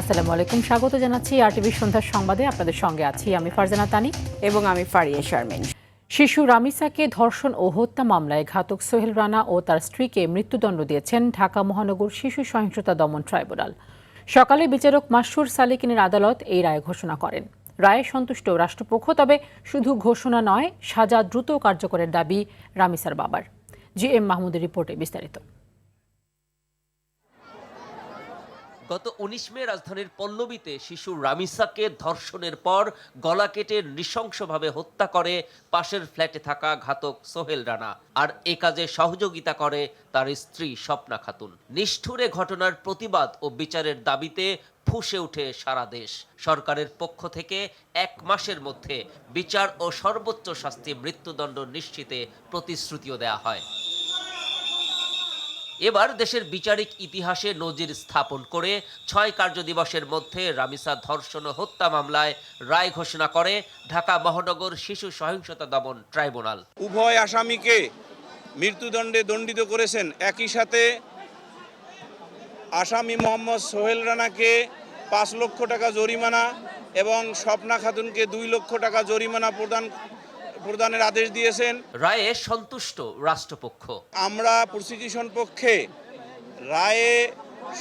আসসালামু আলাইকুম, স্বাগত জানাচ্ছি আরটিভি সন্ধ্যার সংবাদে। আপনাদের সঙ্গে আছি আমি ফারজানা তানি এবং আমি ফারিয়া শারমিন। শিশু রামিসাকে ধর্ষণ ও হত্যা মামলায় ঘাতক সোহেল রানা ও তার স্ত্রীকে মৃত্যুদণ্ড দিয়েছেন ঢাকা মহানগর শিশু সহিংসতা দমন ট্রাইব্যুনাল। সকালে বিচারক মাসুর সালেকিনের আদালত এই রায় ঘোষণা করেন। রায়ে সন্তুষ্ট রাষ্ট্রপক্ষ, তবে শুধু ঘোষণা নয়, সাজা দ্রুত কার্যকরের দাবি রামিসার বাবার। GM মাহমুদের রিপোর্টে বিস্তারিত। গত ১৯ মে রাজধানীর পল্লবীতে শিশু রামিসাকে ধর্ষণের পর গলা কেটে নৃশংসভাবে হত্যা করে পাশের ফ্ল্যাটে থাকা ঘাতক সোহেল রানা, আর এ কাজে সহযোগিতা করে তার স্ত্রী স্বপ্না খাতুন। নিষ্ঠুরে ঘটনার প্রতিবাদ ও বিচারের দাবিতে ফুঁসে ওঠে সারা দেশ। সরকারের পক্ষ থেকে ১ মাসের মধ্যে বিচার ও সর্বোচ্চ শাস্তি মৃত্যুদণ্ড নিশ্চিতে প্রতিশ্রুতিও দেয়া হয়। এবার দেশের বিচারিক ইতিহাসে নজির স্থাপন করে ৬ কার্যদিবসের মধ্যে রামিসা ধর্ষণ ও হত্যা মামলায় রায় ঘোষণা করে ঢাকা মহানগর শিশু সহিংসতা দমন ট্রাইব্যুনাল। উভয় আসামিকে মৃত্যুদণ্ডে দণ্ডিত করেছেন। একই সাথে আসামি মোহাম্মদ সোহেল রানাকে ৫ লক্ষ টাকা জরিমানা এবং স্বপ্না খাতুনকে ২ লক্ষ টাকা জরিমানা প্রদানের আদেশ দিয়েছেন। রায়ে সন্তুষ্ট রাষ্ট্রপক্ষ। আমরা প্রসিকিউশন পক্ষে রায়ে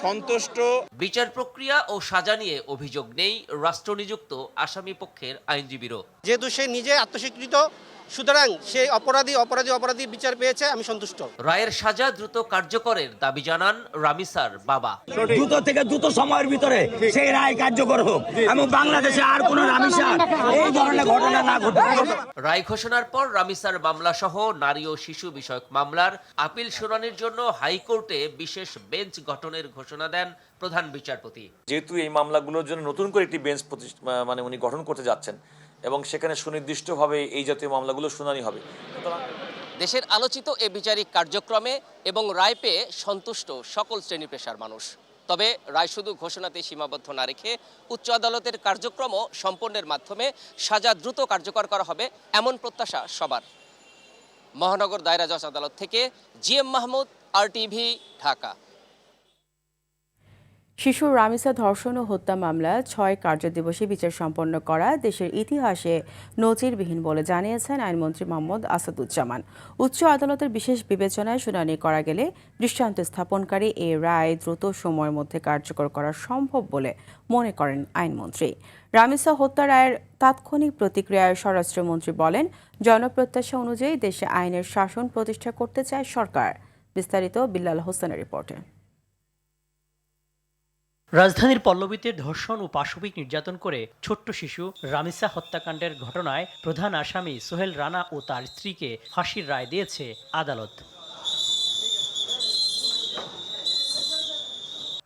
সন্তুষ্ট। বিচার প্রক্রিয়া ও সাজা নিয়ে অভিযোগ নেই রাষ্ট্রনিযুক্ত আসামি পক্ষের আইনজীবীরও। যেহেতু সে নিজে আত্মস্বীকৃত, সুতরাং সে অপরাধী বিচার পেয়েছে, আমি সন্তুষ্ট। রায়ের সাজা দ্রুত কার্যকরের দাবি জানান রামিসার বাবা। দ্রুত সময়ের ভিতরে সেই রায় কার্যকর হোক এবং বাংলাদেশে আর কোনো রামিসা এই ধরনের ঘটনা না ঘটে। রায় ঘোষণার পর রামিসার মামলা সহ নারী ও শিশু বিষয়ক মামলার আপিল শুনানির জন্য হাইকোর্টে বিশেষ বেঞ্চ গঠনের ঘোষণা দেন প্রধান বিচারপতি। যেহেতু এই মামলাগুলোর জন্য নতুন করে একটি বেঞ্চ উনি গঠন করতে যাচ্ছেন এবং সেখানে সুনির্দিষ্টভাবে এই জাতীয় মামলাগুলো শুনানি হবে। দেশের আলোচিত এ বিচারিক কার্যক্রমে এবং রায় পেয়ে সন্তুষ্ট সকল শ্রেণী পেশার মানুষ। তবে রায় শুধু ঘোষণাতে সীমাবদ্ধ না রেখে উচ্চ আদালতের কার্যক্রম সম্পন্নের মাধ্যমে সাজা দ্রুত কার্যকর করা হবে, এমন প্রত্যাশা সবার। মহানগর দায়রা জজ আদালত থেকে GM মাহমুদ, RTV, ঢাকা। শিশু রামিসা ধর্ষণ ও হত্যা মামলা ৬ কার্যদিবসে বিচার সম্পন্ন করা দেশের ইতিহাসে নজিরবিহীন বলে জানিয়েছেন আইনমন্ত্রী মোহাম্মদ আসাদুজ্জামান। উচ্চ আদালতের বিশেষ বিবেচনায় শুনানি করা গেলে দৃষ্টান্ত স্থাপনকারী এই রায় দ্রুত সময়ের মধ্যে কার্যকর করা সম্ভব বলে মনে করেন আইনমন্ত্রী। রামিসা হত্যা রায়ের তাৎক্ষণিক প্রতিক্রিয়ায় স্বরাষ্ট্রমন্ত্রী বলেন, জনপ্রত্যাশা অনুযায়ী দেশে আইনের শাসন প্রতিষ্ঠা করতে চায় সরকার। বিস্তারিত বিল্লাল হোসেনের রিপোর্টে। রাজধানীর পল্লবীতে ধর্ষণ ও পাশবিক নির্যাতন করে ছোট্ট শিশু রামিসা হত্যাকাণ্ডের ঘটনায় প্রধান আসামি সোহেল রানা ও তার স্ত্রীকে ফাঁসির রায় দিয়েছে আদালত।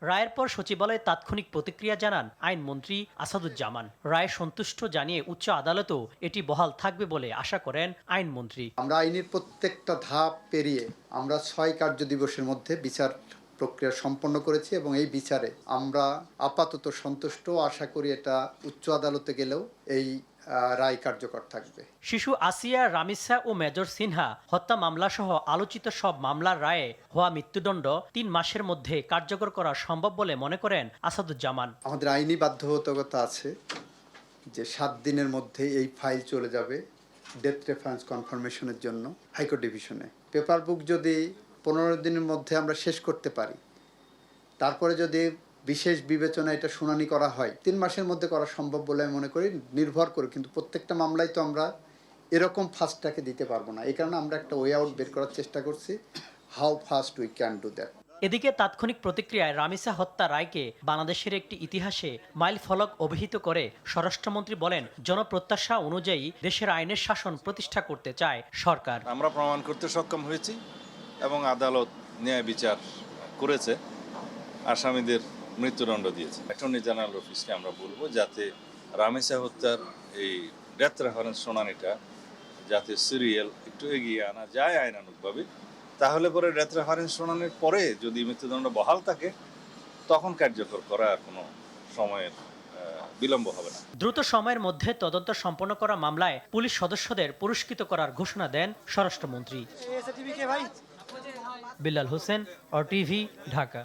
রায়ের পর সচিবালয়ে তাৎক্ষণিক প্রতিক্রিয়া জানান আইনমন্ত্রী আসাদুজ্জামান। রায় সন্তুষ্ট জানিয়ে উচ্চ আদালতও এটি বহাল থাকবে বলে আশা করেন আইনমন্ত্রী। আমরা আইনের প্রত্যেকটা ধাপ পেরিয়ে আমরা ৬ কার্যদিবসের মধ্যে বিচার প্রক্রিয়া সম্পন্ন করেছি এবং এই বিচারে আমরা আপাতত সন্তুষ্ট। আশা করি এটা উচ্চ আদালতে গেলেও এই রায় কার্যকর থাকবে। শিশু আসিয়া, রামিসা ও মেজর সিনহা হত্যা মামলা সহ আলোচিত সব মামলার রায়ে হওয়া মৃত্যুদণ্ড ৩ মাসের মধ্যে কার্যকর করা সম্ভব বলে মনে করেন আসাদুজ্জামান। আমাদের আইনি বাধ্যবাধকতা আছে যে ৭ দিনের মধ্যে এই ফাইল চলে যাবে ডেথ রেফারেন্স কনফার্মেশনের জন্য হাইকোর্ট ডিভিশনে। পেপার বুক যদি ১৫ দিনের মধ্যে আমরা শেষ করতে পারি, তারপরে যদি বিশেষ বিবেচনা এটা শুনানি করা হয়, ৩ মাসের মধ্যে করা সম্ভব বলে আমি মনে করি। নির্ভর করে কিন্তু প্রত্যেকটা মামলায় তো আমরা এরকম ফাস্টটাকে দিতে পারবো না। এই কারণে আমরা একটা ওয়ে আউট বের করার চেষ্টা করছি, how fast we can do that. এদিকে তাৎক্ষণিক প্রতিক্রিয়ায় রামিসা হত্যা রায়কে বাংলাদেশের একটি ইতিহাসে মাইল ফলক অভিহিত করে স্বরাষ্ট্রমন্ত্রী বলেন, জনপ্রত্যাশা অনুযায়ী দেশের আইনের শাসন প্রতিষ্ঠা করতে চায় সরকার। আমরা প্রমাণ করতে সক্ষম হয়েছি এবং আদালত ন্যায় বিচার করেছে, আসামিদের মৃত্যুদণ্ড দিয়েছে। অ্যাটর্নি জেনারেল অফিসকে আমরা বলবো যাতে রামিসা হত্যার এই ডেথ রেফারেন্স শুনানিটা যাতে সিরিয়াল একটু এগিয়ে আনা যায় আইনানুগভাবে, তাহলে পরে ডেথ রেফারেন্স শুনানির পরে যদি মৃত্যুদণ্ড বহাল থাকে তখন কার্যকর করা কোনো সময়ের বিলম্ব হবে না। দ্রুত সময়ের মধ্যে তদন্ত সম্পন্ন করা মামলায় পুলিশ সদস্যদের পুরস্কৃত করার ঘোষণা দেন স্বরাষ্ট্রমন্ত্রী। বিল্লাল হোসেন, RTV, ঢাকা।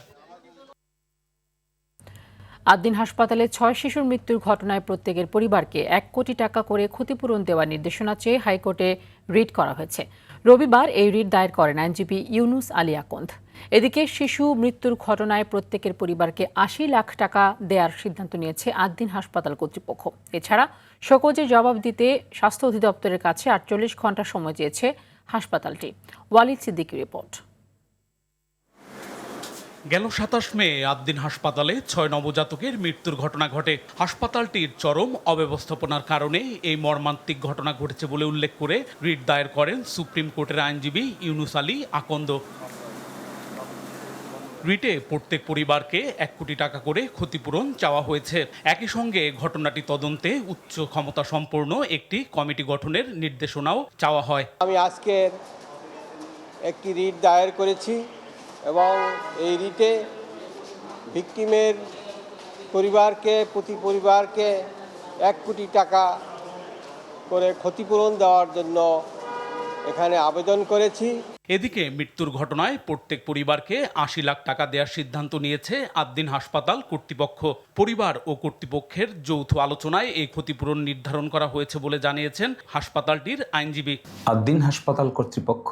আদ্দিন হাসপাতালে 6 শিশুর মৃত্যুর ঘটনায় প্রত্যেকের পরিবারকে 1 কোটি টাকা করে ক্ষতিপূরণ দেওয়ার নির্দেশনা চেয়ে হাইকোর্টে রিট করা হয়েছে। রবিবার এই রিট দায়ের করেন আইনজীবী ইউনুস আলী আকন্দ। এদিকে শিশু মৃত্যুর ঘটনায় প্রত্যেকের পরিবারকে 80 লাখ টাকা দেওয়ার সিদ্ধান্ত নিয়েছে আদ্দিন হাসপাতাল কর্তৃপক্ষ। এছাড়া শোকজের জবাব দিতে স্বাস্থ্য অধিদপ্তরের কাছে 48 ঘন্টা সময় চেয়েছে হাসপাতালটি। ওয়ালিদ সিদ্দিকীর রিপোর্ট। গেল 27 মে আদ্দিন হাসপাতালে 6 নবজাতকের মৃত্যুর ঘটনা ঘটে। হাসপাতালটির চরম অব্যবস্থাপনার কারণে এই মর্মান্তিক ঘটনা ঘটেছে বলে উল্লেখ করে রিট দায়ের করেন সুপ্রিম কোর্টের আইনজীবী ইউনুস আলী আকন্দ। রিটে প্রত্যেক পরিবারকে 1 কোটি টাকা করে ক্ষতিপূরণ চাওয়া হয়েছে। একই সঙ্গে ঘটনাটি তদন্তে উচ্চ ক্ষমতা সম্পন্ন একটি কমিটি গঠনের নির্দেশনাও চাওয়া হয়। আমি আজকে একটি রিট দায়ের করেছি এবং এই রিটে ভিকটিমের পরিবারকে প্রতি পরিবারকে 1 কোটি টাকা করে ক্ষতিপূরণ দেওয়ার জন্য এখানে আবেদন করেছি। এদিকে মৃত্যুর ঘটনায় প্রত্যেক পরিবারকে 80 লাখ টাকা দেওয়ার সিদ্ধান্ত নিয়েছে আদ্দিন হাসপাতাল কর্তৃপক্ষ। পরিবার ও কর্তৃপক্ষের যৌথ আলোচনায় এই ক্ষতিপূরণ নির্ধারণ করা হয়েছে বলে জানিয়েছেন হাসপাতালটির আইনজীবী। আদ্দিন হাসপাতাল কর্তৃপক্ষ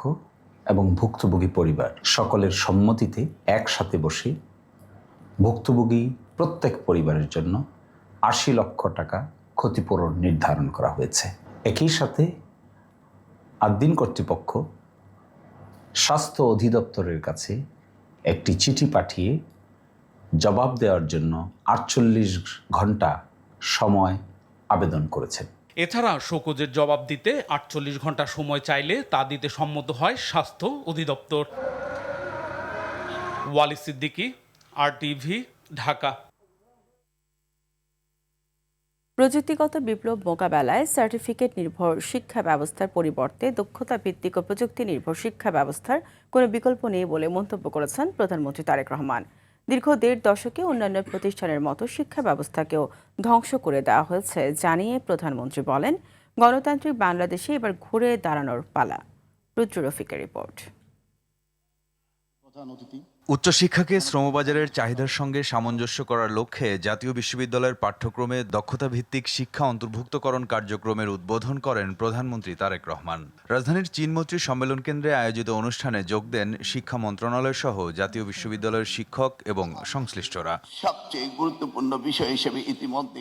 এবং ভুক্তভোগী পরিবার সকলের সম্মতিতে একসাথে বসে ভুক্তভোগী প্রত্যেক পরিবারের জন্য 80 লক্ষ টাকা ক্ষতিপূরণ নির্ধারণ করা হয়েছে। একই সাথে আদ্দিন কর্তৃপক্ষ স্বাস্থ্য অধিদপ্তরের কাছে একটি চিঠি পাঠিয়ে জবাব দেওয়ার জন্য 48 ঘন্টা সময় আবেদন করেছেন। এছাড়া শোকজের জবাব দিতে 48 ঘন্টা সময় চাইলে তা দিতে সম্মত হয় স্বাস্থ্য অধিদপ্তর। ওয়ালিদ সিদ্দিকী, RTV, ঢাকা। প্রযুক্তিগত বিপ্লব মোকাবেলায় সার্টিফিকেট নির্ভর শিক্ষা ব্যবস্থার পরিবর্তে দক্ষতা ভিত্তিক ও প্রযুক্তি নির্ভর শিক্ষা ব্যবস্থার কোনো বিকল্প নেই বলে মন্তব্য করেছেন প্রধানমন্ত্রী তারেক রহমান। দীর্ঘ 1.5 দশকে অন্যান্য প্রতিষ্ঠানের মতো শিক্ষা ব্যবস্থাকেও ধ্বংস করে দেওয়া হয়েছে জানিয়ে প্রধানমন্ত্রী বলেন, গণতান্ত্রিক বাংলাদেশে এবার ঘুরে দাঁড়ানোর পালা। রুদ্র রফিকের রিপোর্ট। উচ্চশিক্ষাকে শ্রমবাজারের চাহিদার সঙ্গে সামঞ্জস্য করার লক্ষ্যে জাতীয় বিশ্ববিদ্যালয়ের পাঠ্যক্রমে দক্ষতা ভিত্তিক শিক্ষা অন্তর্ভুক্তকরণ কার্যক্রমের উদ্বোধন করেন প্রধানমন্ত্রী তারেক রহমান। রাজধানীর চীনমৈত্রী সম্মেলন কেন্দ্রে আয়োজিত অনুষ্ঠানে যোগ দেন শিক্ষা মন্ত্রণালয় সহ জাতীয় বিশ্ববিদ্যালয়ের শিক্ষক এবং সংশ্লিষ্টরা। সবচেয়ে গুরুত্বপূর্ণ বিষয় হিসেবে ইতিমধ্যে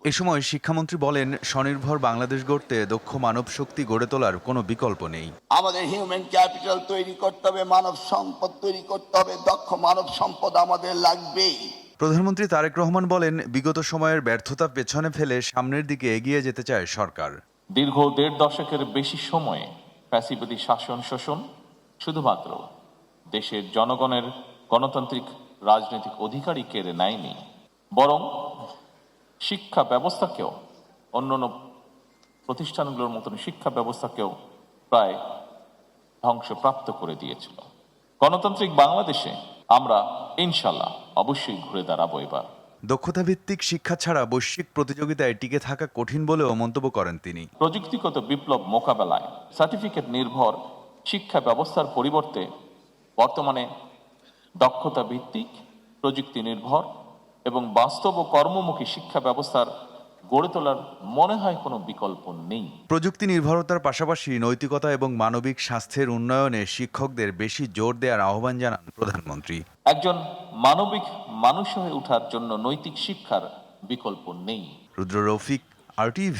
এ সময় শিক্ষামন্ত্রী বলেন, স্বনির্ভর বাংলাদেশ গড়তে দক্ষ মানব শক্তি গড়ে তোলার কোনো বিকল্প নেই। আমাদের হিউম্যান ক্যাপিটাল তৈরি করতে হবে, মানব সম্পদ তৈরি করতে হবে, দক্ষ মানব সম্পদ আমাদের লাগবেই। প্রধানমন্ত্রী তারেক রহমান বলেন, বিগত সময়ের ব্যর্থতা পেছনে ফেলে সামনের দিকে এগিয়ে যেতে চায় সরকার। দীর্ঘ 1.5 দশকের বেশি সময়ে ফ্যাসিবাদী শাসন শোষণ শুধুমাত্র দেশের জনগণের গণতান্ত্রিক রাজনৈতিক অধিকারই কেড়ে নেয়নি, বরং শিক্ষা ব্যবস্থাকেও, অন্যান্য প্রতিষ্ঠানগুলোর মতন শিক্ষা ব্যবস্থাকেও প্রায় ধ্বংসপ্রাপ্ত করে দিয়েছিল। গণতান্ত্রিক বাংলাদেশে আমরা ইনশাল্লাহ অবশ্যই ঘুরে দাঁড়াবো। এবার দক্ষতা ভিত্তিক শিক্ষা ছাড়া বৈশ্বিক প্রতিযোগিতায় টিকে থাকা কঠিন বলেও মন্তব্য করেন তিনি। প্রযুক্তিগত বিপ্লব মোকাবেলায় সার্টিফিকেট নির্ভর শিক্ষা ব্যবস্থার পরিবর্তে বর্তমানে দক্ষতা ভিত্তিক, প্রযুক্তি নির্ভর এবং বাস্তব ও কর্মমুখী শিক্ষা ব্যবস্থার গড়ে তোলার মনে হয় কোনো বিকল্প নেই। প্রযুক্তি নির্ভরতার পাশাপাশি নৈতিকতা এবং মানবিক স্বাস্থ্যের উন্নয়নে শিক্ষকদের বেশি জোর দেওয়ার আহ্বান জানান প্রধানমন্ত্রী। একজন মানবিক মানুষ হয়ে ওঠার জন্য নৈতিক শিক্ষার বিকল্প নেই। রুদ্র রফিক, RTV,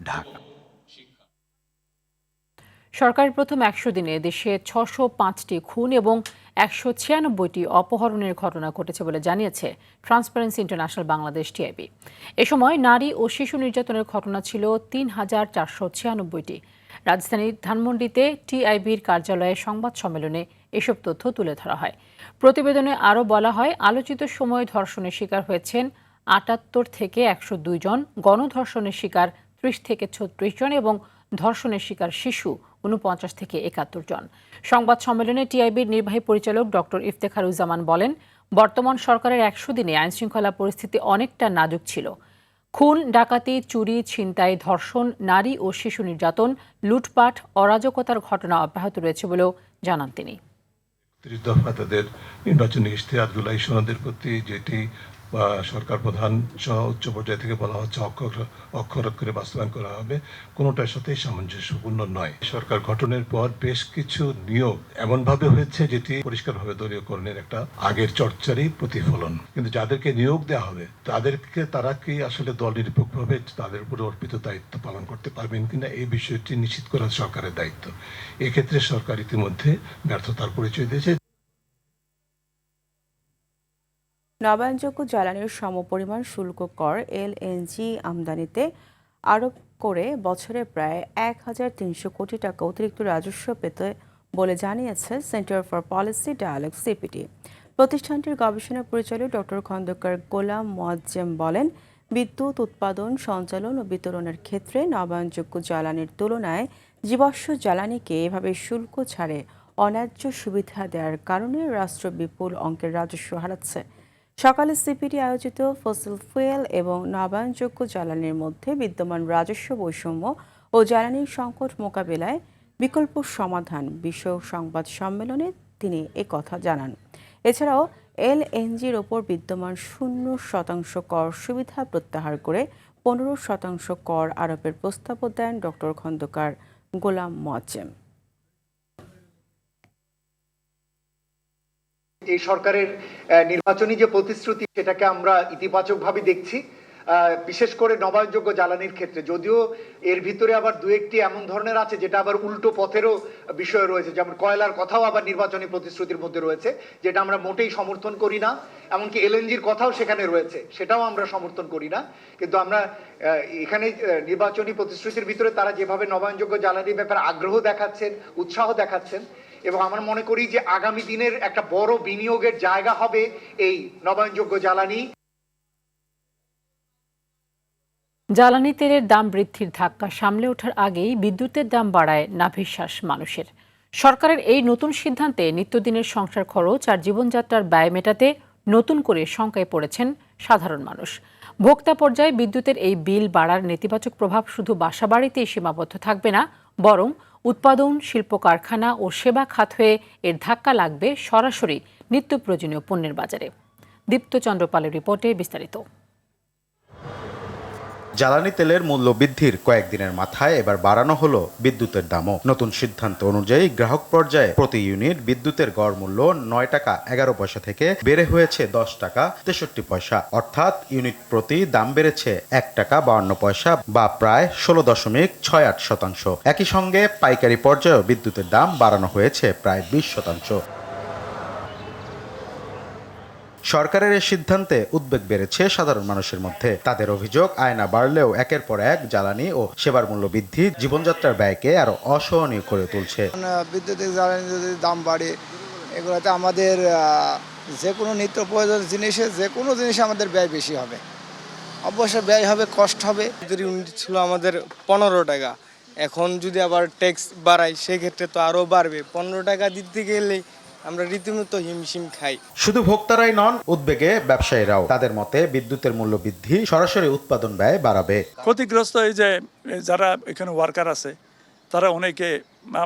ঢাকা। সরকারের প্রথম 100 দিনে দেশে 605টি খুন এবং 196টি অপহরণের ঘটনা ঘটেছে বলে জানিয়েছে ট্রান্সপারেন্সি ইন্টারন্যাশনাল বাংলাদেশ TIB। এ সময় নারী ও শিশু নির্যাতনের ঘটনা ছিল 3496টি। রাজধানীর ধানমন্ডিতে TIBর কার্যালয়ে সংবাদ সম্মেলনে এসব তথ্য তুলে ধরা হয়। প্রতিবেদনে আরও বলা হয়, আলোচিত সময়ে ধর্ষণের শিকার হয়েছেন 78 থেকে 102 জন, গণধর্ষণের শিকার 30 থেকে 36 জন এবং ধর্ষণের শিকার শিশু 49 থেকে 71 জন। সংবাদ সম্মেলনে TIBর নির্বাহী পরিচালক ডক্টর ইফতেখারুজ্জামান বলেন, বর্তমান সরকারের 100 দিনে আইনশৃঙ্খলা পরিস্থিতি অনেকটা নাজুক ছিল। খুন, ডাকাতি, চুরি, ছিনতাই, ধর্ষণ, নারী ও শিশু নির্যাতন, লুটপাট, অরাজকতার ঘটনা অব্যাহত রয়েছে বলেও জানান তিনি। দফা তাদের নির্বাচনী ইশতেহারগুলো এই সনদের প্রতি যেটি বা সরকার প্রধান সহ উচ্চ পর্যায় থেকে বলা হচ্ছে অক্ষর অক্ষরে বাস্তবায়ন করা হবে, কোনোটার সাথেই সামঞ্জস্যপূর্ণ নয়। সরকার গঠনের পর বেশ কিছু নিয়োগ এমনভাবে হয়েছে যেটি পরিষ্কারভাবে দলীয়করণের একটা আগের চর্চারই প্রতিফলন। কিন্তু যাদেরকে নিয়োগ দেওয়া হবে তারা কি আসলে দল নিরপেক্ষভাবে তাদের উপর অর্পিত দায়িত্ব পালন করতে পারবেন কিনা এই বিষয়টি নিশ্চিত করা সরকারের দায়িত্ব। এক্ষেত্রে সরকার ইতিমধ্যে ব্যর্থতার পরিচয় দিয়েছে। নবায়নযোগ্য জ্বালানির সমপরিমাণ শুল্ক কর এলএনজি আমদানিতে আরোপ করে বছরে প্রায় ১,৩০০ কোটি টাকা অতিরিক্ত রাজস্ব পেতে বলে জানিয়েছে centre for policy dialogue CPD. প্রতিষ্ঠানটির গবেষণা পরিচালক ডক্টর খন্দকার গোলাম মোয়াজ্জেম বলেন, বিদ্যুৎ উৎপাদন, সঞ্চালন ও বিতরণের ক্ষেত্রে নবায়নযোগ্য জ্বালানির তুলনায় জীবাশ্ম জ্বালানিকে এভাবে শুল্ক ছাড়ে অন্যায্য সুবিধা দেওয়ার কারণে রাষ্ট্র বিপুল অঙ্কের রাজস্ব হারাচ্ছে। সকালে সিপিডি আয়োজিত ফসিল ফুয়েল এবং নবায়নযোগ্য জ্বালানির মধ্যে বিদ্যমান রাজস্ব বৈষম্য ও জ্বালানির সংকট মোকাবিলায় বিকল্প সমাধান বিষয়ক সংবাদ সম্মেলনে তিনি একথা জানান। এছাড়াও এলএনজির ওপর বিদ্যমান 0% কর সুবিধা প্রত্যাহার করে 15% কর আরোপের প্রস্তাবও দেন ডক্টর খন্দকার গোলাম মোয়াজ্জেম। এই সরকারের নির্বাচনী যে প্রতিশ্রুতি সেটাকে আমরা ইতিবাচকভাবে দেখছি, বিশেষ করে নবায়নযোগ্য জ্বালানির ক্ষেত্রে। যদিও এর ভিতরে আবার দু একটি এমন ধরনের আছে যেটা আবার উল্টো পথেরও বিষয় রয়েছে, যেমন কয়লার কথাও আবার নির্বাচনী প্রতিশ্রুতির মধ্যে রয়েছে, যেটা আমরা মোটেই সমর্থন করি না। এমনকি এলএনজির কথাও সেখানে রয়েছে, সেটাও আমরা সমর্থন করি না। কিন্তু আমরা এখানে নির্বাচনী প্রতিশ্রুতির ভিতরে তারা যেভাবে নবায়নযোগ্য জ্বালানির ব্যাপারে আগ্রহ দেখাচ্ছেন, উৎসাহ দেখাচ্ছেন, এবং আমরা মনে করি যে আগামী দিনের একটা বড় বিনিয়োগের জায়গা হবে এই নবায়নযোগ্য জ্বালানি। জ্বালানি তেলের দাম বৃদ্ধির ধাক্কা সামলে ওঠার আগেই বিদ্যুতের দাম বাড়ায় নাভিশ্বাস মানুষের। সরকারের এই নতুন সিদ্ধান্তে নিত্যদিনের সংসার খরচ আর জীবনযাত্রার ব্যয় মেটাতে নতুন করে শঙ্কায় পড়েছেন সাধারণ মানুষ। ভোক্তা পর্যায়ে বিদ্যুতের এই বিল বাড়ার নেতিবাচক প্রভাব শুধু বাসাবাড়িতেই সীমাবদ্ধ থাকবে না, বরং উৎপাদন, শিল্প কারখানা ও সেবা খাত হয়ে এর ধাক্কা লাগবে সরাসরি নিত্য প্রয়োজনীয় পণ্যের বাজারে। দীপ্ত চন্দ্রপালের রিপোর্টে বিস্তারিত। জ্বালানি তেলের মূল্য বৃদ্ধির কয়েকদিনের মাথায় এবার বাড়ানো হলো বিদ্যুতের দামও। নতুন সিদ্ধান্ত অনুযায়ী গ্রাহক পর্যায়ে প্রতি ইউনিট বিদ্যুতের গড় মূল্য ৯ টাকা ১১ পয়সা থেকে বেড়ে হয়েছে ১০ টাকা ৬৩ পয়সা, অর্থাৎ ইউনিট প্রতি দাম বেড়েছে ১ টাকা ৫২ পয়সা বা প্রায় ১৬.৬৮%। একই সঙ্গে পাইকারি পর্যায়েও বিদ্যুতের দাম বাড়ানো হয়েছে প্রায় ২০%। সরকারের এই সিদ্ধান্তে উদ্বেগ বেড়েছে সাধারণ মানুষের মধ্যে। তাদের অভিযোগ, আয়না বাড়লেও একের পর এক জ্বালানি ও সেবার মূল্য বৃদ্ধি জীবনযাত্রার ব্যয়কে আরো অসহনীয় করে তুলছে। বিদ্যুতের জ্বালানি যদি দাম বাড়ে, এগুলোতে আমাদের যে কোনো নিত্য প্রয়োজনীয় জিনিসে যে কোনো জিনিসে আমাদের ব্যয় বেশি হবে। অবশ্যই ব্যয় হবে, কষ্ট হবে। ইউনিট ছিল আমাদের ১৫ টাকা, এখন যদি আবার ট্যাক্স বাড়ায় সেক্ষেত্রে তো আরও বাড়বে। ১৫ টাকা দিতে গেলেই আমরা রীতিমতো হিমশিম খাই। শুধু ভোক্তারাই নন, উদ্বেগে ব্যবসায়ীরাও। তাদের মতে বিদ্যুতের মূল্য বৃদ্ধি সরাসরি উৎপাদন ব্যয় বাড়াবে। ক্ষতিগ্রস্ত এই যে যারা এখানে ওয়ার্কার আছে, তারা অনেকে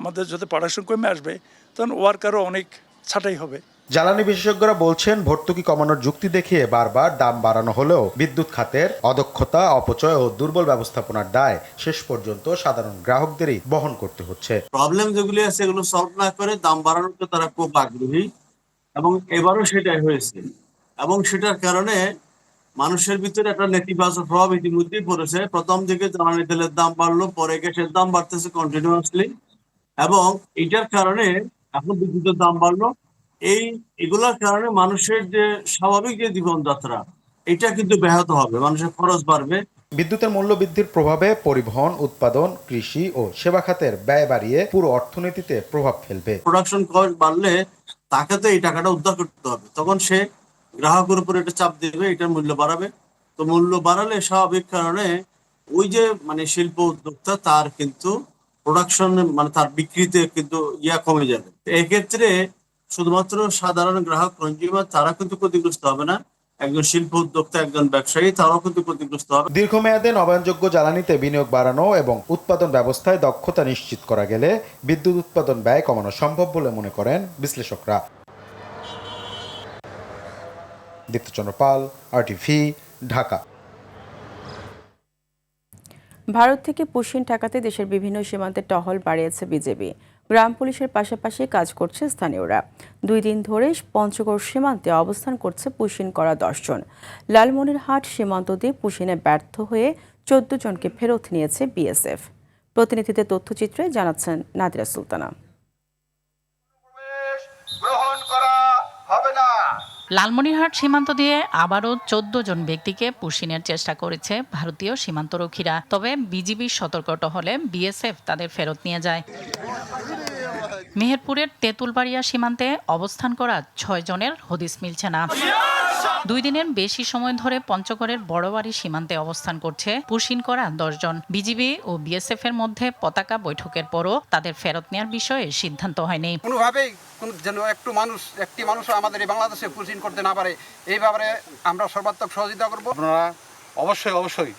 আমাদের যদি প্রোডাকশন কমে আসবে তখন ওয়ার্কারও অনেক ছাঁটাই হবে। জ্বালানি বিশেষজ্ঞরা বলছেন, ভর্তুকি কমানোর যুক্তি দেখিয়ে বারবার দাম বাড়ানো হলেও বিদ্যুৎ খাতের অদক্ষতা, অপচয় ও দুর্বল ব্যবস্থাপনার দায় শেষ পর্যন্ত সাধারণ গ্রাহকদেরই বহন করতে হচ্ছে। প্রবলেম যেগুলি আছে এগুলো সলভ না করে দাম বাড়ানোতে তারা খুব আগ্রহী, এবং এবারও সেটাই হয়েছে। এবং সেটার কারণে মানুষের ভিতরে একটা নেতিবাচক প্রভাব ইতিমধ্যেই পড়েছে। প্রথম দিকে জ্বালানি তেলের দাম বাড়লো, পরে গ্যাসের দাম বাড়তেছে কন্টিনিউয়াসলি, এবং এটার কারণে এখন বিদ্যুতের দাম বাড়লো। এগুলোর কারণে মানুষের যে স্বাভাবিক যে জীবনযাত্রা, এটা কিন্তু ব্যাহত হবে, মানুষের খরচ বাড়বে। বিদ্যুতের মূল্য বৃদ্ধির প্রভাবে পরিবহন, উৎপাদন, কৃষি ও সেবা খাতের ব্যয় বাড়িয়ে পুরো অর্থনীতিতে প্রভাব ফেলবে। প্রোডাকশন কস্ট বাড়লে তাকে তো এই টাকাটা উদ্ধার করতে হবে, তখন সে গ্রাহকের উপর এটা চাপ দেবে, এটার মূল্য বাড়াবে। তো মূল্য বাড়ালে স্বাভাবিক কারণে ওই যে শিল্প উদ্যোক্তা তার কিন্তু প্রোডাকশন তার বিক্রিতে কিন্তু কমে যাবে। এক্ষেত্রে শুধুমাত্র সাধারণ গ্রাহক কনজিউমার তারা কিন্তু ক্ষতিগ্রস্ত হবে না, একজন শিল্প উদ্যোক্তা, একজন ব্যবসায়ী তারাও কিন্তু ক্ষতিগ্রস্ত হবে। দীর্ঘমেয়াদে নবায়নযোগ্য জ্বালানিতে বিনিয়োগ বাড়ানো এবং উৎপাদন ব্যবস্থায় দক্ষতা নিশ্চিত করা গেলে বিদ্যুৎ উৎপাদন ব্যয় কমানো সম্ভব বলে মনে করেন বিশ্লেষকরা। দীপ্তচন্দ্র পাল, RTV, ঢাকা। ভারত থেকে পুশিন ঠেকাতে দেশের বিভিন্ন সীমান্তে টহল বাড়িয়েছে বিজেপি। গ্রাম পুলিশের পাশাপাশি কাজ করছে স্থানীয়রা। 2 দিন ধরে পঞ্চগড় সীমান্তে অবস্থান করছে পুশিন করা 10 জন। লালমনিরহাট সীমান্ত দিয়ে পুশিনে ব্যর্থ হয়ে 14 জনকে ফেরত নিয়েছে বিএসএফ। প্রতিনিধিদের তথ্যচিত্রে জানাচ্ছেন নাদিরা সুলতানা। লালমনিরহাট সীমান্ত দিয়ে আবারও 14 জন ব্যক্তিকে পুশিনের চেষ্টা করেছে ভারতীয় সীমান্তরক্ষীরা। তবে বিজিবির সতর্ক টহলে বিএসএফ তাদের ফেরত নিয়ে যায়। মেহেরপুরের তেঁতুলবাড়িয়া সীমান্তে অবস্থান করা 6 জনের হদিস মিলছে না। 2 দিনের বেশি সময় ধরে পঞ্চগড়ের বড়বাড়ি সীমান্তে অবস্থান করছে পুশিন করা 10 জন। বিজিবি ও বিএসএফ এর মধ্যে পতাকা বৈঠকের পরও তাদের ফেরত নেওয়ার বিষয়ে সিদ্ধান্ত হয়নি। কোনোভাবেই যেন একটি মানুষ আমাদের এই বাংলাদেশে পুশিন করতে না পারে, এই ব্যাপারে আমরা সর্বাত্মক সহযোগিতা করব। আপনারা অবশ্যই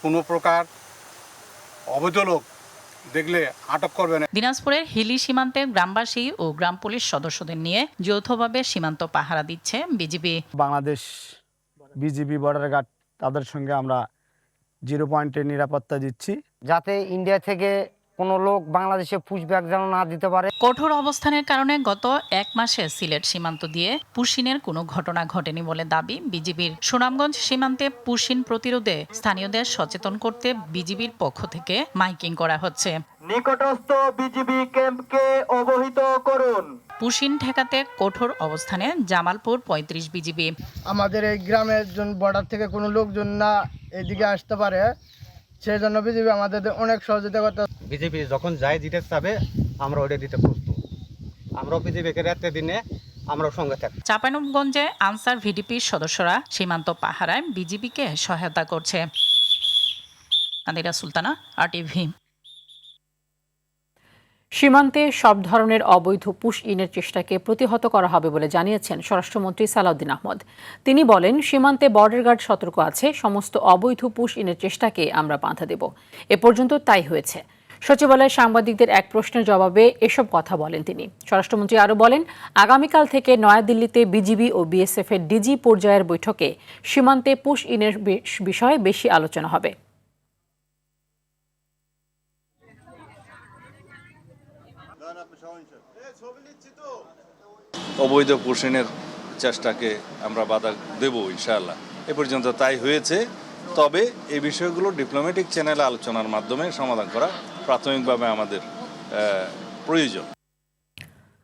কোনো প্রকার অবৈধ লোক দেখলে আটক করবেন। দিনাজপুরের হিলি সীমান্তে গ্রামবাসী ও গ্রাম পুলিশ সদস্যদের নিয়ে যৌথভাবে সীমান্ত পাহারা দিচ্ছে BGB. Bangladesh BGB border guard তাদের সঙ্গে আমরা 0 পয়েন্টের নিরাপত্তা দিচ্ছি, যাতে ইন্ডিয়া থেকে কোনো লোক বাংলাদেশে পুশব্যাক যেন না দিতে পারে। কঠোর অবস্থানের কারণে গত 1 মাসে সিলেট সীমান্ত দিয়ে পুশিনের কোনো ঘটনা ঘটেনি বলে দাবি বিজিবির। সুনামগঞ্জ সীমান্তে পুশিন প্রতিরোধে স্থানীয়দের সচেতন করতে বিজিবির পক্ষ থেকে মাইকিং করা হচ্ছে। নিকটস্থ বিজিবি ক্যাম্পকে অবহিত করুন। পুশিন ঠেকাতে কঠোর অবস্থানে জামালপুর 35 বিজিবি। আমাদের এই গ্রামের বর্ডার থেকে কোনো লোকজন না এদিকে আসতে পারে, সেই জন্য বিজেপি আমাদের অনেক সহযোগিতা করতে। বিজেপি যখন যাই দিতে চাবে আমরা ওটা দিতে প্রস্তুত। আমরা বিজেপিকে রাতে দিনে আমরা সঙ্গে থাকি। চাঁপাইনবাবগঞ্জে আনসার ভিডিপির সদস্যরা সীমান্ত পাহারায় বিজিবিকে সহায়তা করছে। নাদিরা সুলতানা, RTV। সীমান্তে সব ধরনের অবৈধ পুশ ইনের চেষ্টাকে প্রতিহত করা হবে বলে জানিয়েছেন স্বরাষ্ট্রমন্ত্রী সালাউদ্দিন আহমদ। তিনি বলেন, সীমান্তে বর্ডার গার্ড সতর্ক আছে, সমস্ত অবৈধ পুশ ইনের চেষ্টাকে আমরা বাধা দেব। এ পর্যন্ত তাই হয়েছে। সচিবালয়ে সাংবাদিকদের এক প্রশ্নের জবাবে এসব কথা বলেন তিনি। স্বরাষ্ট্রমন্ত্রী আরও বলেন, আগামীকাল থেকে নয়াদিল্লিতে বিজিবি ও বিএসএফ এর ডিজি পর্যায়ের বৈঠকে সীমান্তে পুশ ইনের বিষয়ে বেশি আলোচনা হবে। অবৈধ পুশিনের চেষ্টাকে আমরা বাধা দেব ইনশাআল্লাহ। এ পর্যন্ত তাই হয়েছে। তবে এই বিষয়গুলো ডিপ্লোম্যাটিক চ্যানেলে আলোচনার মাধ্যমে সমাধান করা প্রাথমিকভাবে আমাদের প্রয়োজন।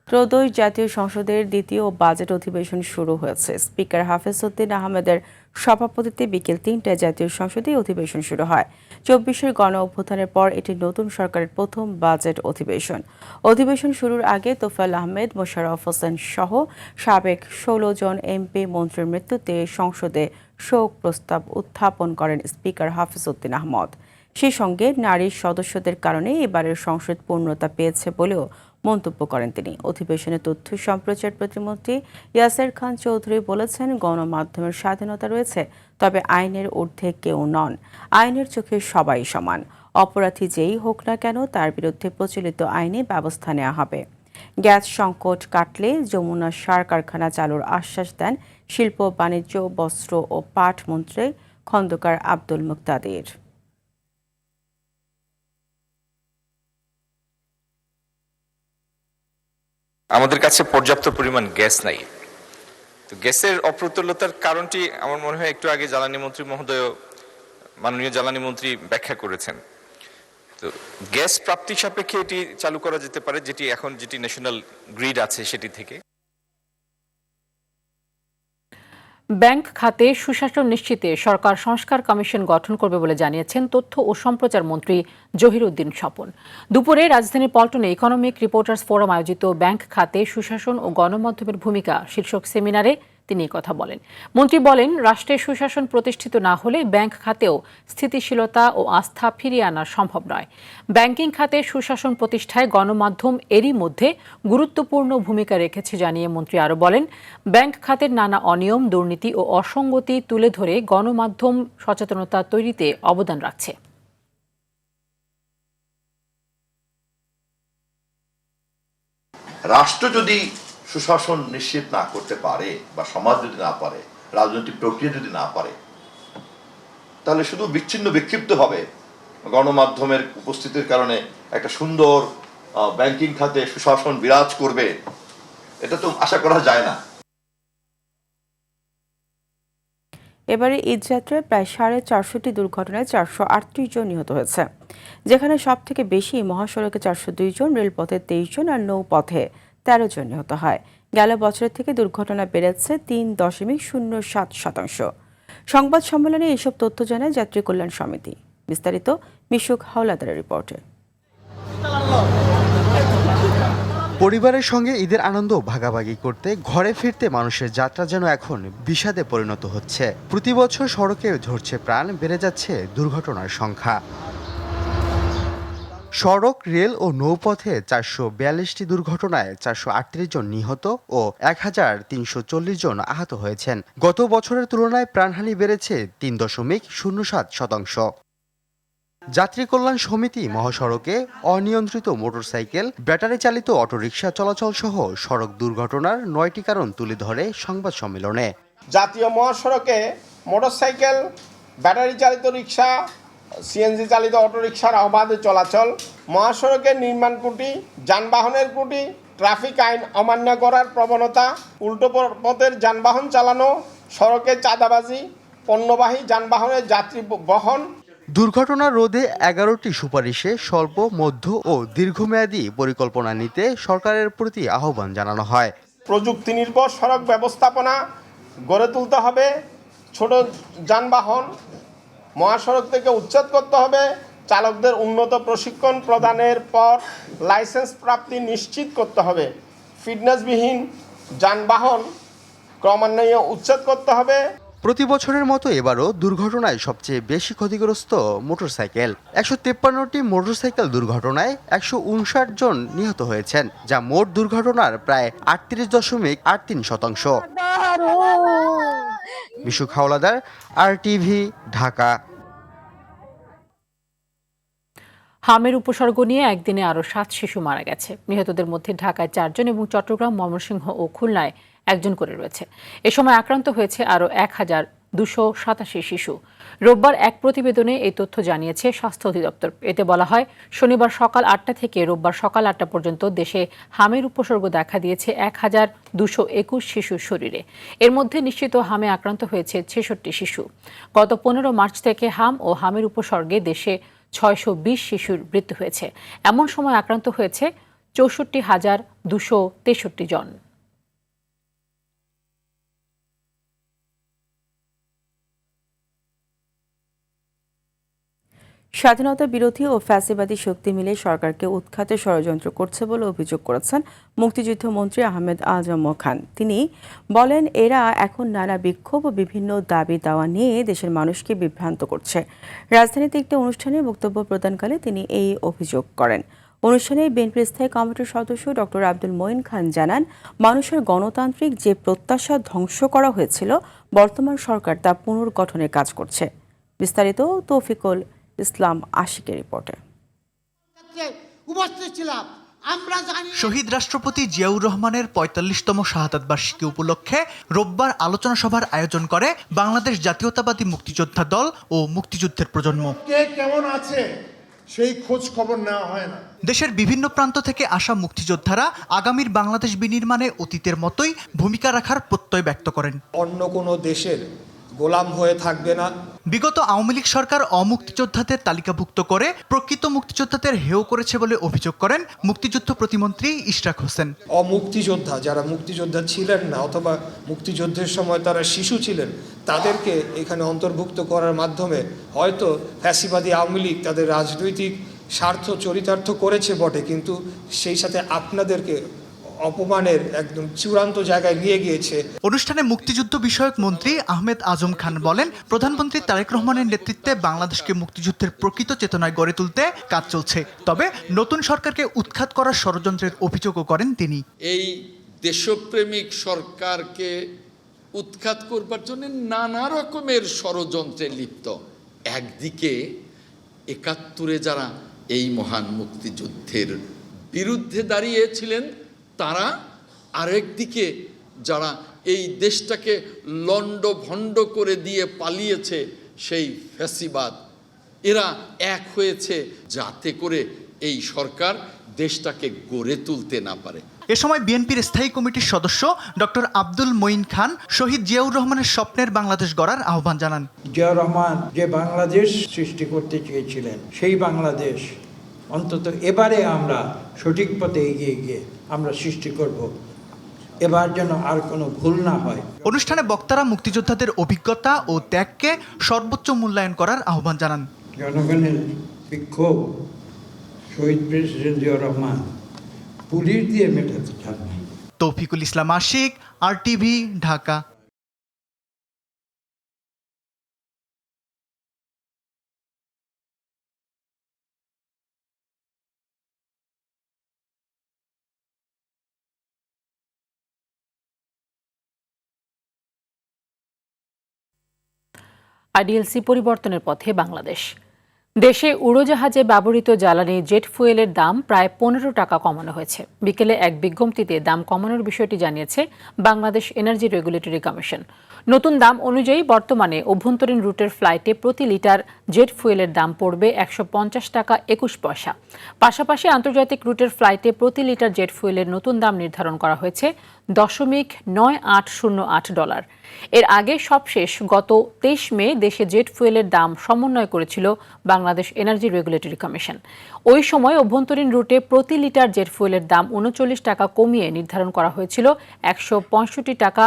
ত্রয়োদশ জাতীয় সংসদের দ্বিতীয় বাজেট অধিবেশন শুরু হয়েছে। স্পিকার হাফেজ উদ্দিন আহমেদের সভাপতিত্বে বিকেল 3টায় জাতীয় সংসদে অধিবেশন শুরু হয়। 24-এর গণ অভ্যুত্থানের পর এটি নতুন সরকারের প্রথম বাজেট অধিবেশন। অধিবেশন শুরুর আগে তোফায়েল আহমেদ, মোশাররফ হোসেন সহ সাবেক 16 জন এমপি মন্ত্রীর মৃত্যুতে সংসদে শোক প্রস্তাব উত্থাপন করেন স্পিকার হাফেজ উদ্দিন আহমদ। সেই সঙ্গে নারী সদস্যদের কারণে এবারের সংসদ পূর্ণতা পেয়েছে বলেও মন্তব্য করেন তিনি। অধিবেশনে তথ্য সম্প্রচার প্রতিমন্ত্রী ইয়াসের খান চৌধুরী বলেছেন, গণমাধ্যমের স্বাধীনতা রয়েছে, তবে আইনের ঊর্ধ্বে কেউ নন। আইনের চোখে সবাই সমান। অপরাধী যেই হোক না কেন তার বিরুদ্ধে প্রচলিত আইনে ব্যবস্থা নেওয়া হবে। গ্যাস সংকট কাটলে যমুনা সার কারখানা চালুর আশ্বাস দেন শিল্প, বাণিজ্য, বস্ত্র ও পাট মন্ত্রী খন্দকার আব্দুল মুক্তাদির। আমাদের কাছে পর্যাপ্ত পরিমাণ গ্যাস নাই। তো গ্যাসের অপ্রতুলতার কারণটি আমার মনে হয় একটু আগে জ্বালানি মন্ত্রী মহোদয়, মাননীয় জ্বালানি মন্ত্রী ব্যাখ্যা করেছেন। তো গ্যাস প্রাপ্তি সাপেক্ষে এটি চালু করা যেতে পারে, যেটি ন্যাশনাল গ্রিড আছে সেটি থেকে। ব্যাংক খাতে সুশাসন নিশ্চিতে সরকার সংস্কার কমিশন গঠন করবে বলে জানিয়েছেন তথ্য ও সম্প্রচার মন্ত্রী জহিরুদ্দিন স্বপন। দুপুরে রাজধানীর পল্টনে ইকোনমিক রিপোর্টার্স ফোরাম আয়োজিত ব্যাংক খাতে সুশাসন ও গণমাধ্যমের ভূমিকা শীর্ষক সেমিনারে তিনি কথা বলেন। মন্ত্রী বলেন, রাষ্ট্রের সুশাসন প্রতিষ্ঠিত না হলে ব্যাংক খাতেও স্থিতিশীলতা ও আস্থা ফিরিয়ে আনা সম্ভব নয়। ব্যাংকিং খাতে সুশাসন প্রতিষ্ঠায় গণমাধ্যম এরই মধ্যে গুরুত্বপূর্ণ ভূমিকা রেখেছে জানিয়ে মন্ত্রী আরও বলেন, ব্যাংক খাতের নানা অনিয়ম, দুর্নীতি ও অসঙ্গতি তুলে ধরে গণমাধ্যম সচেতনতা তৈরিতে অবদান রাখছে। রাষ্ট্র যদি সুশাসন নিশ্চিত না করতে পারে বা সমাজ যদি না পারে, রাজনৈতিক প্রক্রিয়া যদি না পারে, তাহলে শুধু বিচ্ছিন্ন বিক্ষিপ্তভাবে গণমাধ্যমের উপস্থিতির কারণে একটা সুন্দর ব্যাংকিং খাতে সুশাসন বিরাজ করবে, এটা তো আশা করা যায় না। এবারে ঈদযাত্রায় প্রায় 450টি দুর্ঘটনায় 438 জন নিহত হয়েছে, যেখানে সব থেকে বেশি মহাসড়কে 402 জন, রেলপথে 23 জন আর নৌপথে 13 জন নিহত হয়। গেল বছরের থেকে দুর্ঘটনা বেড়েছে 3.07%। সংবাদ সম্মেলনে এসব তথ্য জানায় যাত্রী কল্যাণ সমিতি। বিস্তারিত মিশুক হাওলাদারের রিপোর্টে। পরিবারের সঙ্গে ঈদের আনন্দ ভাগাভাগি করতে ঘরে ফিরতে মানুষের যাত্রা যেন এখন বিষাদে পরিণত হচ্ছে। প্রতি বছর সড়কে ঝরছে প্রাণ, বেড়ে যাচ্ছে দুর্ঘটনার সংখ্যা। সড়ক, রেল ও নৌপথে 442টি দুর্ঘটনায় 438 জন নিহত ও 1340 জন আহত হয়েছেন। গত বছরের তুলনায় প্রাণহানি বেড়েছে 3.07%। যাত্রী কল্যাণ সমিতি মহাসড়কে অনিয়ন্ত্রিত মোটরসাইকেল, ব্যাটারি চালিত অটোরিকশা চলাচল সহ সড়ক দুর্ঘটনার 9টি কারণ তুলে ধরে সংবাদ সম্মেলনে। জাতীয় মহাসড়কে মোটরসাইকেল, ব্যাটারি চালিত রিক্সা, সিএনজি চালিত অটোরিকশার অবাধে চলাচল, মহাসড়কের নির্মাণ ত্রুটি, যানবাহনের ত্রুটি, ট্রাফিক আইন অমান্য করার প্রবণতা, উল্টো পথের যানবাহন চালানো, সড়কে চাঁদাবাজি, পণ্যবাহী যানবাহনের যাত্রী বহন। দুর্ঘটনা রোধে 11টি সুপারিশে স্বল্প, মধ্য ও দীর্ঘমেয়াদী পরিকল্পনা নিতে সরকারের প্রতি আহ্বান জানানো হয়। প্রযুক্তি নির্ভর সড়ক ব্যবস্থাপনা গড়ে তুলতে হবে। ছোট যানবাহন মহাসড়ক থেকে উচ্ছেদ করতে হবে। চালকদের উন্নত প্রশিক্ষণ প্রদানের পর লাইসেন্স প্রাপ্তি নিশ্চিত করতে হবে। ফিটনেসবিহীন যানবাহন ক্রমান্বয়ে উচ্ছেদ করতে হবে। প্রতি বছরের মতো এবারও দুর্ঘটনায় সবচেয়ে বেশি ক্ষতিগ্রস্ত মোটরসাইকেল। 153টি মোটরসাইকেল দুর্ঘটনায় 159 জন নিহত হয়েছেন, যা মোট দুর্ঘটনার প্রায় 38.83%। মিশুক হাওলাদার, RTV, ঢাকা। হামের উপসর্গ নিয়ে একদিনে আরও 7 শিশু মারা গেছে। নিহতদের মধ্যে ঢাকায় 4 জন এবং চট্টগ্রাম, ময়মনসিংহ ও খুলনায় 1 জন করে রয়েছে। এ সময় আক্রান্ত হয়েছে আরও 1287 শিশু। রোববার এক প্রতিবেদনে এই তথ্য জানিয়েছে স্বাস্থ্য অধিদপ্তর। এতে বলা হয়, শনিবার সকাল 8টা থেকে রোববার সকাল 8টা পর্যন্ত দেশে হামের উপসর্গ দেখা দিয়েছে 1221 শিশুর শরীরে। এর মধ্যে নিশ্চিত হামে আক্রান্ত হয়েছে 66 শিশু। গত 15 মার্চ থেকে হাম ও হামের উপসর্গে দেশে 620 শিশুর মৃত্যু হয়েছে। এমন সময় আক্রান্ত হয়েছে 64,263 জন। স্বাধীনতা বিরোধী ও ফ্যাসিবাদী শক্তি মিলে সরকারকে উৎখাতে ষড়যন্ত্র করছে বলে অভিযোগ করেছেন মুক্তিযুদ্ধ মন্ত্রী আহমেদ আজম খান। তিনি বলেন, এরা এখন নানা বিক্ষোভ ও বিভিন্ন দাবি দাওয়া নিয়ে দেশের মানুষকে বিভ্রান্ত করছে। রাজধানীতে একটি অনুষ্ঠানে বক্তব্য প্রদানকালে তিনি এই অভিযোগ করেন। অনুষ্ঠানে বিএনপির স্থায়ী কমিটির সদস্য ডক্টর আব্দুল মঈন খান জানান, মানুষের গণতান্ত্রিক যে প্রত্যাশা ধ্বংস করা হয়েছিল, বর্তমান সরকার তা পুনর্গঠনের কাজ করছে। বিস্তারিত তৌফিকুল ইসলাম আশিকের রিপোর্টে। শহীদ রাষ্ট্রপতি জিয়াউর রহমানের ৪৫তম শাহাদাত বার্ষিকী উপলক্ষে রোববার আলোচনা সভার আয়োজন করে বাংলাদেশ জাতীয়তাবাদী মুক্তিযোদ্ধা দল ও মুক্তিযুদ্ধের প্রজন্ম। কে কেমন আছে সেই খোঁজ খবর নেওয়া হয় না। দেশের বিভিন্ন প্রান্ত থেকে আসা মুক্তিযোদ্ধারা আগামীর বাংলাদেশ বিনির্মাণে অতীতের মতোই ভূমিকা রাখার প্রত্যয় ব্যক্ত করেন। অন্য কোনো দেশের গোলাম হয়ে থাকবে না। বিগত আওয়ামী লীগ সরকার অমুক্তিযোদ্ধাদের তালিকাভুক্ত করে প্রকৃত মুক্তিযোদ্ধাদের হেয় করেছে বলে অভিযোগ করেন মুক্তিযুদ্ধ প্রতিমন্ত্রী ইশরাক হোসেন। অমুক্তিযোদ্ধা যারা মুক্তিযোদ্ধা ছিলেন না অথবা মুক্তিযুদ্ধের সময় তারা শিশু ছিলেন, তাদেরকে এখানে অন্তর্ভুক্ত করার মাধ্যমে হয়তো ফ্যাসিবাদী আওয়ামী লীগ তাদের রাজনৈতিক স্বার্থ চরিতার্থ করেছে বটে, কিন্তু সেই সাথে আপনাদেরকে অপমানের একদম চূড়ান্ত জায়গায় নিয়ে গিয়েছে। অনুষ্ঠানে মুক্তিযুদ্ধ বিষয়ক মন্ত্রী আহমেদ আজম খান বলেন, প্রধানমন্ত্রী তারেক রহমানের নেতৃত্বে বাংলাদেশকে মুক্তিযুদ্ধের প্রকৃত চেতনায় গড়ে তুলতে কাজ চলছে। তবে নতুন সরকারকে উৎখাত করার ষড়যন্ত্রের অভিযোগও করেন তিনি। এই দেশপ্রেমিক সরকারকে উৎখাত করবার জন্য নানা রকমের ষড়যন্ত্রে লিপ্ত। একদিকে ৭১-এ যারা এই মহান মুক্তিযুদ্ধের বিরুদ্ধে দাঁড়িয়েছিলেন তারা, আরেকদিকে যারা এই দেশটাকে লণ্ডভণ্ড করে দিয়ে পালিয়েছে সেই ফ্যাসিবাদ। এরা এক হয়েছে যাতে করে এই সরকার দেশটাকে গড়ে তুলতে না পারে। এ সময় বিএনপির স্থায়ী কমিটির সদস্য ডক্টর আব্দুল মঈন খান শহীদ জিয়াউর রহমানের স্বপ্নের বাংলাদেশ গড়ার আহ্বান জানান। জিয়াউর রহমান যে বাংলাদেশ সৃষ্টি করতে চেয়েছিলেন, সেই বাংলাদেশ অন্তত এবারে আমরা সঠিক পথে এগিয়ে গিয়ে আমরা সৃষ্টি করব। এবার যেন আর কোনো ভুল না হয়। অনুষ্ঠানে বক্তারা মুক্তিযোদ্ধাদের অভিজ্ঞতা ও ত্যাগকে সর্বোচ্চ মূল্যায়ন করার আহ্বান জানান। জনগণের বিক্ষোভ শহীদ প্রেসিডেন্ট জিয়াউর রহমান পুলিশ দিয়ে মেটাতে চান। তৌফিকুল ইসলাম আশিক, RTV, ঢাকা। IDLC পরিবর্তনের পথে বাংলাদেশ। দেশে উড়োজাহাজে ব্যবহৃত জ্বালানি জেট ফুয়েলের দাম প্রায় 15 টাকা কমানো হয়েছে। বিকেলে এক বিজ্ঞপ্তিতে দাম কমানোর বিষয়টি জানিয়েছে বাংলাদেশ এনার্জি রেগুলেটরি কমিশন। নতুন দাম অনুযায়ী বর্তমানে অভ্যন্তরীণ রুটের ফ্লাইটে প্রতি লিটার জেট ফুয়েলের দাম পড়বে 150 টাকা 21 পয়সা। পাশাপাশি আন্তর্জাতিক রুটের ফ্লাইটে প্রতি লিটার জেট ফুয়েলের নতুন দাম নির্ধারণ করা হয়েছে $.9808। এর আগে সবশেষ গত 23 মে দেশে জেট ফুয়েলের দাম সমন্বয় করেছিল বাংলাদেশ এনার্জি রেগুলেটরি কমিশন। ওই সময় অভ্যন্তরীণ রুটে প্রতি লিটার জেট ফুয়েলের দাম 39 টাকা কমিয়ে নির্ধারণ করা হয়েছিল 165 টাকা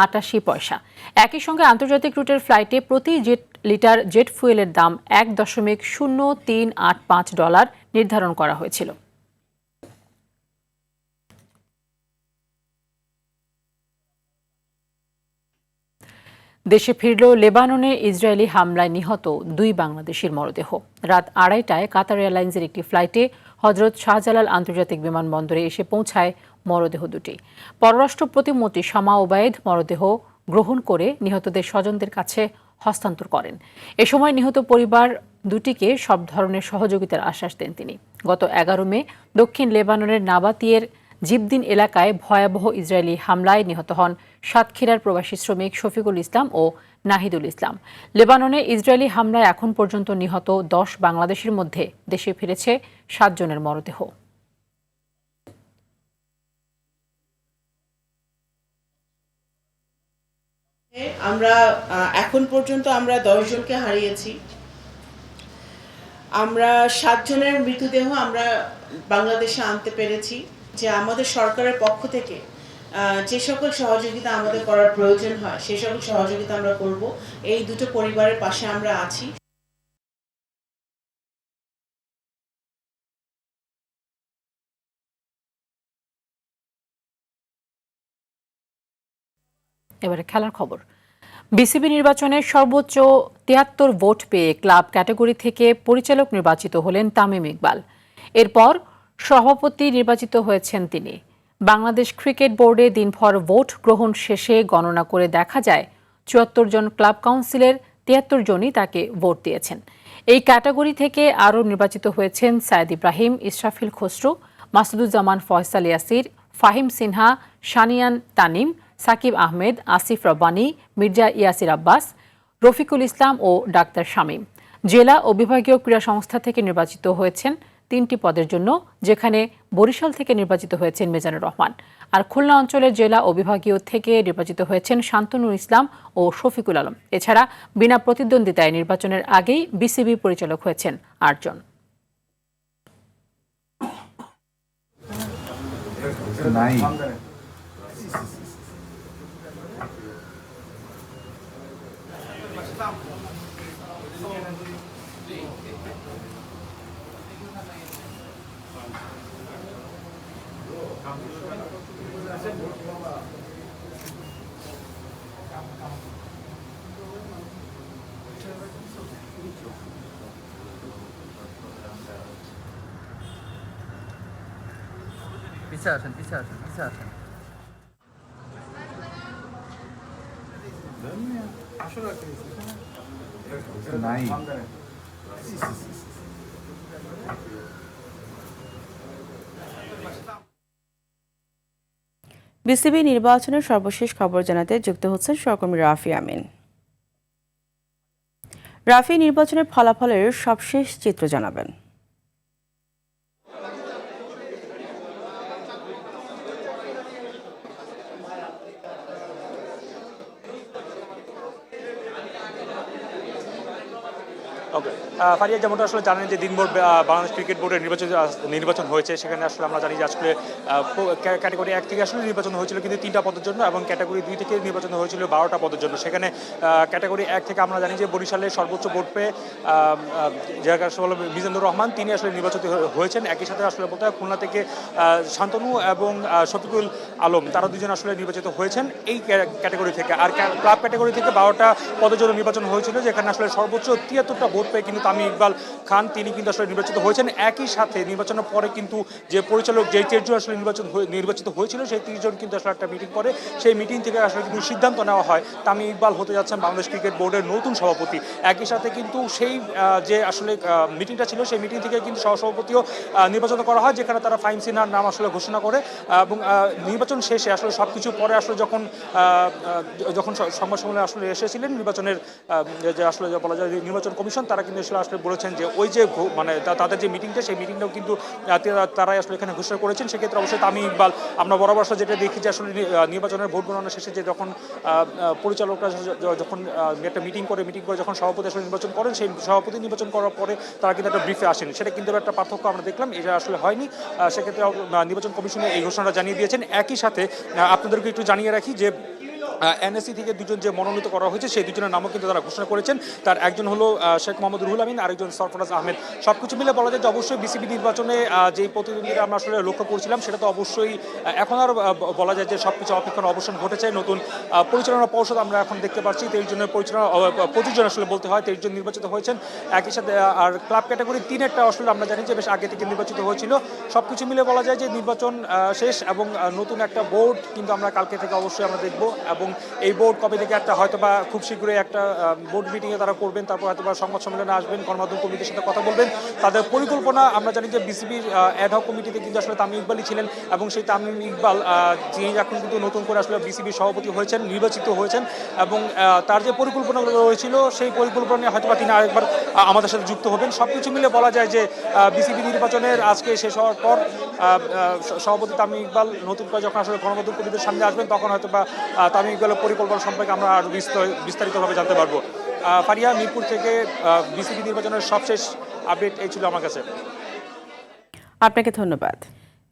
88 পয়সা। একই সঙ্গে আন্তর্জাতিক রুটের ফ্লাইটে প্রতি লিটার জেট ফুয়েলের দাম $1.0385 নির্ধারণ করা হয়েছিল। দেশে ফিরল লেবাননে ইসরায়েলি হামলায় নিহত 2 বাংলাদেশির মরদেহ। রাত 2:30টায় কাতার এয়ারলাইন্সের একটি ফ্লাইটে হজরত শাহজালাল আন্তর্জাতিক বিমানবন্দরে এসে পৌঁছায় মরদেহ দুটি। পররাষ্ট্র প্রতিমন্ত্রী শামা ওবায়েদ মরদেহ গ্রহণ করে নিহতদের স্বজনদের কাছে হস্তান্তর করেন। এ সময় নিহত পরিবার দুটিকে সব ধরনের সহযোগিতার আশ্বাস দেন তিনি। গত 11 মে দক্ষিণ লেবাননের নাবাতিয়ের জিবদিন এলাকায় ভয়াবহ ইসরায়েলি হামলায় নিহত হন সাতক্ষীরার প্রবাসী শ্রমিক শফিকুল ইসলাম ও নাহিদুল ইসলাম। লেবাননে ইসরায়েলি হামলায় এখন পর্যন্ত নিহত 10 বাংলাদেশের মধ্যে দেশে ফিরেছে 7 জনের মরদেহ। আমরা এখন পর্যন্ত 10 জনকে হারিয়েছি। আমরা 7 জনের মৃতদেহ আমরা বাংলাদেশে আনতে পেরেছি। যে আমাদের সরকারের পক্ষ থেকে যে সকল সহযোগিতা আমাদের করার প্রয়োজন হয় সেই সকল সহযোগিতা আমরা করব। এই দুটো পরিবারের পাশে আমরা আছি। এবারে খেলার খবর। বিসিবি নির্বাচনে সর্বোচ্চ 73 ভোট পেয়ে ক্লাব ক্যাটাগরি থেকে পরিচালক নির্বাচিত হলেন তামিম ইকবাল। এরপর সভাপতি নির্বাচিত হয়েছেন তিনি। বাংলাদেশ ক্রিকেট বোর্ডে দিনভর ভোট গ্রহণ শেষে গণনা করে দেখা যায় 74 জন ক্লাব কাউন্সিলের 73 জনই তাকে ভোট দিয়েছেন। এই ক্যাটাগরি থেকে আরও নির্বাচিত হয়েছেন সায়েদ ইব্রাহিম, ইসরাফিল খসরু, মাসুদুজ্জামান ফয়সাল ইয়াসির, ফাহিম সিনহা, শানিয়ান তানিম, সাকিব আহমেদ, আসিফ রব্বানী, মির্জা ইয়াসির আব্বাস, রফিকুল ইসলাম ও ডাক্তার শামীম। জেলা ও বিভাগীয় ক্রীড়া সংস্থা থেকে নির্বাচিত হয়েছেন 3টি পদের জন্য, যেখানে বরিশাল থেকে নির্বাচিত হয়েছেন মিজানুর রহমান। আর খুলনা অঞ্চলের জেলা ও বিভাগীয় থেকে নির্বাচিত হয়েছেন শান্তনুর ইসলাম ও শফিকুল আলম। এছাড়া বিনা প্রতিদ্বন্দ্বিতায় নির্বাচনের আগেই বিসিবি পরিচালক হয়েছেন 8 জন। পিছে আসেন, পিছে আসেন, পিছে আসেন। বিসিবি নির্বাচনের সর্বশেষ খবর জানাতে যুক্ত হচ্ছেন সহকর্মী রাফি আমিন। রাফি, নির্বাচনের ফলাফলের সবশেষ চিত্র জানাবেন। ওকে ফারিয়া, যেমনটা আসলে জানেন যে দিনভর বাংলাদেশ ক্রিকেট বোর্ডের নির্বাচন হয়েছে। সেখানে আসলে আমরা জানি যে আসলে ক্যাটাগরি 1 থেকে আসলে নির্বাচন হয়েছিল কিন্তু 3টা পদের জন্য, এবং ক্যাটাগরি 2 থেকে নির্বাচন হয়েছিল 12টা পদের জন্য। সেখানে ক্যাটাগরি 1 থেকে আমরা জানি যে বরিশালের সর্বোচ্চ ভোট পেয়ে যাকে আসলে মিজানুর রহমান, তিনি আসলে নির্বাচিত হয়েছেন। একই সাথে আসলে বলতে হয় খুলনা থেকে শান্তনু এবং শফিকুল আলম, তারা দুজন আসলে নির্বাচিত হয়েছেন এই ক্যাটাগরি থেকে। আর ক্লাব ক্যাটাগরি থেকে 12টা পদের জন্য নির্বাচন হয়েছিল, যেখানে আসলে সর্বোচ্চ 73টা ভোট পেয়ে কিন্তু তামিম ইকবাল খান তিনি কিন্তু আসলে নির্বাচিত হয়েছেন। একই সাথে নির্বাচনের পরে কিন্তু যে পরিচালক যে 30 জন আসলে নির্বাচিত হয়েছিল, সেই 30 জন কিন্তু আসলে একটা মিটিং করে, সেই মিটিং থেকে আসলে কিন্তু সিদ্ধান্ত নেওয়া হয় তামিম ইকবাল হতে যাচ্ছেন বাংলাদেশ ক্রিকেট বোর্ডের নতুন সভাপতি। একই সাথে কিন্তু সেই যে আসলে মিটিংটা ছিল, সেই মিটিং থেকে কিন্তু সহসভাপতিও নির্বাচন করা হয়, যেখানে তারা ফাহিম সিনহার নাম আসলে ঘোষণা করে। এবং নির্বাচন শেষে আসলে সব কিছু পরে আসলে যখন সংবাদ সম্মেলনে আসলে এসেছিলেন নির্বাচনের যে আসলে বলা যায় নির্বাচন কমিশন, তারা কিন্তু আসলে বলেছেন যে ওই যে মানে তাদের যে মিটিংটা, সেই মিটিংটাও কিন্তু তারাই আসলে এখানে ঘোষণা করেছেন। সেক্ষেত্রে অবশ্যই তামিম ইকবাল, আমরা বরাবর যেটা দেখি যে আসলে নির্বাচনের ভোট গণনা শেষে যে যখন পরিচালকরা যখন একটা মিটিং করে যখন সভাপতি আসলে নির্বাচন করেন, সেই সভাপতি নির্বাচন করার পরে তারা কিন্তু একটা ব্রিফে আসেন। সেটা কিন্তু একটা পার্থক্য আমরা দেখলাম, এটা আসলে হয়নি। সেক্ষেত্রে নির্বাচন কমিশনে এই ঘোষণাটা জানিয়ে দিয়েছেন। একই সাথে আপনাদেরকে একটু জানিয়ে রাখি যে এনএসসি থেকে দুজন যে মনোনীত করা হয়েছে, সেই দুজনের নামও কিন্তু তারা ঘোষণা করেছেন। তার একজন হলো শেখ মোহাম্মদ রুহুল আমিন, আরেকজন সরফরাজ আহমেদ। সবকিছু মিলে বলা যায় যে অবশ্যই বিসিবি নির্বাচনে যেই প্রতিদ্বন্দ্বীরা আমরা আসলে লক্ষ্য করছিলাম, সেটা তো অবশ্যই এখন আর বলা যায় যে সবকিছু অপেক্ষার অবসান ঘটেছে। নতুন পরিচালনা পর্ষদ আমরা এখন দেখতে পাচ্ছি, 23 জনের 25 জন আসলে বলতে হয় 23 জন নির্বাচিত হয়েছেন। একই সাথে আর ক্লাব ক্যাটাগরি 3-এরটা আসলে আমরা জানি যে বেশ আগে থেকে নির্বাচিত হয়েছিল। সবকিছু মিলে বলা যায় যে নির্বাচন শেষ, এবং নতুন একটা বোর্ড কিন্তু আমরা কালকে থেকে অবশ্যই আমরা দেখব। এবং এই বোর্ড কবে থেকে একটা হয়তো বা খুব শীঘ্রই একটা বোর্ড মিটিংয়ে তারা করবেন, তারপর হয়তো বা সংবাদ সম্মেলনে আসবেন, গণমাধ্যম কমিটির সাথে কথা বলবেন। তাদের পরিকল্পনা আমরা জানি যে বিসিবির অ্যাডহক কমিটিতে কিন্তু আসলে তামিম ইকবালই ছিলেন, এবং সেই তামিম ইকবাল যিনি এখন কিন্তু নতুন করে আসলে বিসিবির সভাপতি হয়েছেন, নির্বাচিত হয়েছেন, এবং তার যে পরিকল্পনাগুলো রয়েছিল সেই পরিকল্পনা নিয়ে হয়তো বা তিনি আরেকবার আমাদের সাথে যুক্ত হবেন। সব কিছু মিলে বলা যায় যে বিসিবি নির্বাচনের আজকে শেষ হওয়ার পর সভাপতি তামিম ইকবাল নতুন করে যখন আসলে গণমাধ্যম কর্মীদের সামনে আসবেন, তখন হয়তো বা তামিম ইকবালের পরিকল্পনা সম্পর্কে আমরা আরও বিস্তারিতভাবে জানতে পারবো। ফারিয়া, মিরপুর থেকে বিসিবি নির্বাচনের সবশেষ আপডেট এই ছিল আমার কাছে। আপনাকে ধন্যবাদ।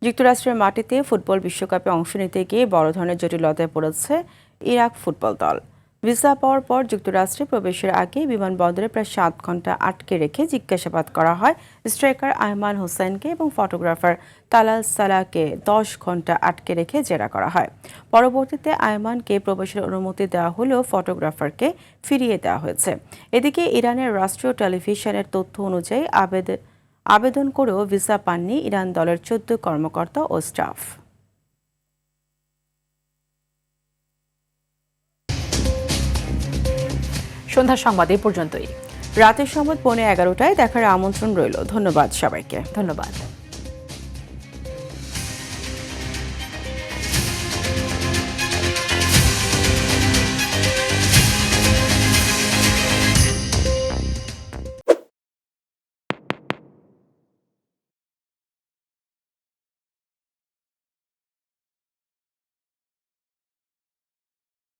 যুক্তরাষ্ট্রের মাটিতে ফুটবল বিশ্বকাপে অংশ নিতে গিয়ে বড় ধরনের জটিলতায় পড়েছে ইরাক ফুটবল দল। ভিসা পাওয়ার পর যুক্তরাষ্ট্রে প্রবেশের আগে বিমানবন্দরে প্রায় 7 ঘন্টা আটকে রেখে জিজ্ঞাসাবাদ করা হয় স্ট্রাইকার আয়মান হোসেনকে, এবং ফটোগ্রাফার তালাল সালাহকে 10 ঘন্টা আটকে রেখে জেরা করা হয়। পরবর্তীতে আয়মানকে প্রবেশের অনুমতি দেওয়া হলেও ফটোগ্রাফারকে ফিরিয়ে দেওয়া হয়েছে। এদিকে ইরানের রাষ্ট্রীয় টেলিভিশনের তথ্য অনুযায়ী আবেদন করেও ভিসা পাননি ইরান দলের 14 কর্মকর্তা ও স্টাফ। সন্ধ্যার সংবাদ এই পর্যন্তই। রাতের সংবাদ 11:15টায় দেখার আমন্ত্রণ রইল। ধন্যবাদ সবাইকে। ধন্যবাদ।